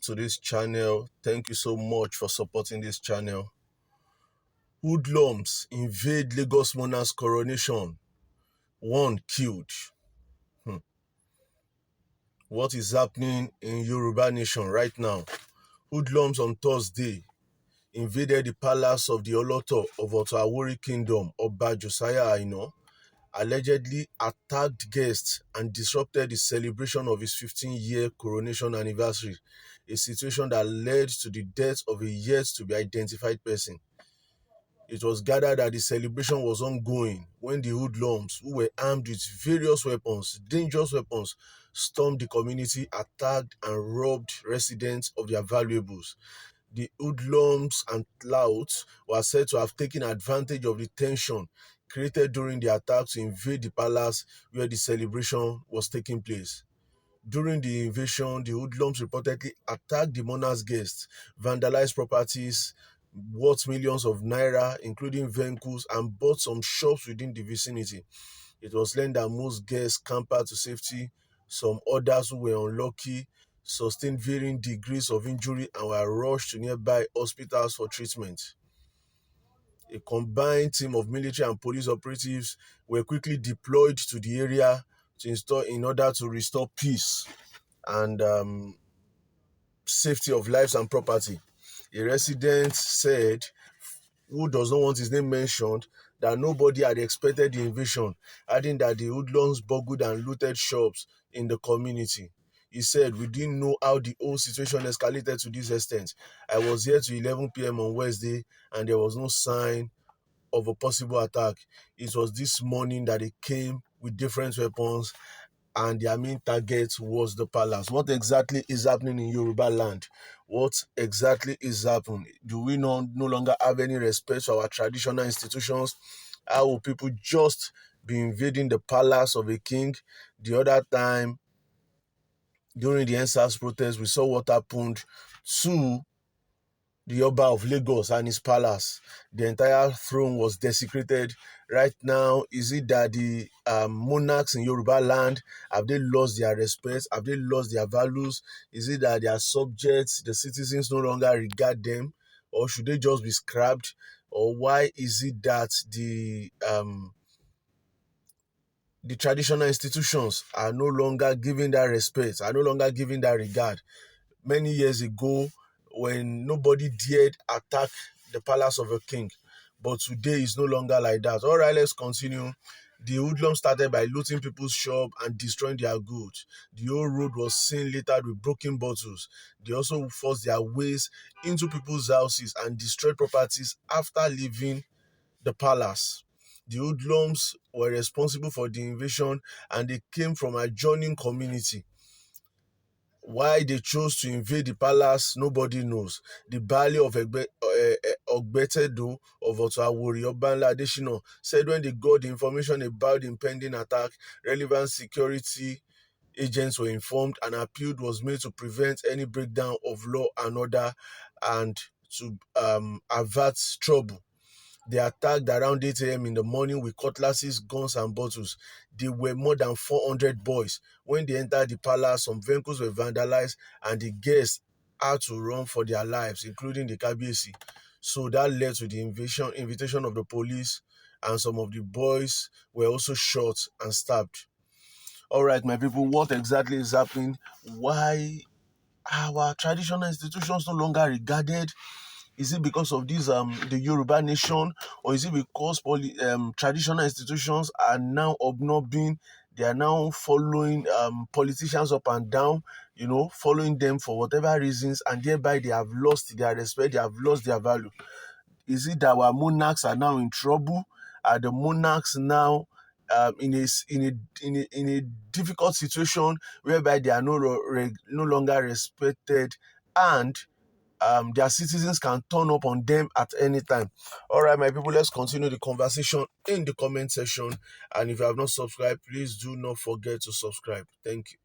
to this channel. Thank you so much for supporting this channel. Hoodlums invade Lagos Monarchs coronation. One killed. What is happening in Yoruba nation right now? Hoodlums on Thursday invaded the palace of the Oloto of Oto-Awori Kingdom, Oba Josiah Aino, allegedly attacked guests and disrupted the celebration of his 15-year coronation anniversary, a situation that led to the death of a yet-to-be-identified person. It was gathered that the celebration was ongoing when the hoodlums, who were armed with various weapons, dangerous weapons, stormed the community, attacked and robbed residents of their valuables. The hoodlums and touts were said to have taken advantage of the tension created during the attack to invade the palace where the celebration was taking place. During the invasion, the hoodlums reportedly attacked the monarch's guests, vandalized properties worth millions of naira, including vehicles, and bought some shops within the vicinity. It was learned that most guests scampered to safety. Some others who were unlucky sustained varying degrees of injury and were rushed to nearby hospitals for treatment. A combined team of military and police operatives were quickly deployed to the area in order to restore peace and safety of lives and property. A resident said, who does not want his name mentioned, that nobody had expected the invasion, adding that the hoodlums burgled and looted shops in the community. He said, "We didn't know how the whole situation escalated to this extent. I was here till 11 p.m. on Wednesday, and there was no sign of a possible attack. It was this morning that they came with different weapons, and their main target was the palace." What exactly is happening in Yoruba land? What exactly is happening? Do we no longer have any respect for our traditional institutions? How will people just be invading the palace of a king? The other time, during the NSAS protest, we saw what happened to the Oba of Lagos and his palace. The entire throne was desecrated. Right now, is it that the monarchs in Yoruba land, have they lost their respect? Have they lost their values? Is it that their subjects, the citizens, no longer regard them? Or should they just be scrapped? Or why is it that the traditional institutions are no longer giving that respect, are no longer giving that regard? Many years ago, when nobody dared attack the palace of a king, but today is no longer like that. All right, let's continue. The hoodlums started by looting people's shop and destroying their goods. The whole road was seen littered with broken bottles. They also forced their ways into people's houses and destroyed properties after leaving the palace. The hoodlums were responsible for the invasion, and they came from adjoining community. Why they chose to invade the palace, nobody knows. The Baale of Ogbetedo of Oto-Awori, Obanla Adesina, said when they got the information about the impending attack, relevant security agents were informed. An appeal was made to prevent any breakdown of law and order and to avert trouble. They attacked around 8 a.m. in the morning with cutlasses, guns, and bottles. There were more than 400 boys. When they entered the palace, some vehicles were vandalized, and the guests had to run for their lives, including the Kabiyesi. So that led to the invitation of the police, and some of the boys were also shot and stabbed. All right, my people, what exactly is happening? Why our traditional institutions no longer regarded? Is it because of this the Yoruba nation, or is it because traditional institutions are now obnobbing? They are now following politicians up and down, following them for whatever reasons, and thereby they have lost their respect, they have lost their value. Is it that our monarchs are now in trouble? Are the monarchs now in a difficult situation whereby they are no longer respected, and their citizens can turn up on them at any time? All right, my people, let's continue the conversation in the comment section. And if you have not subscribed, please do not forget to subscribe. Thank you.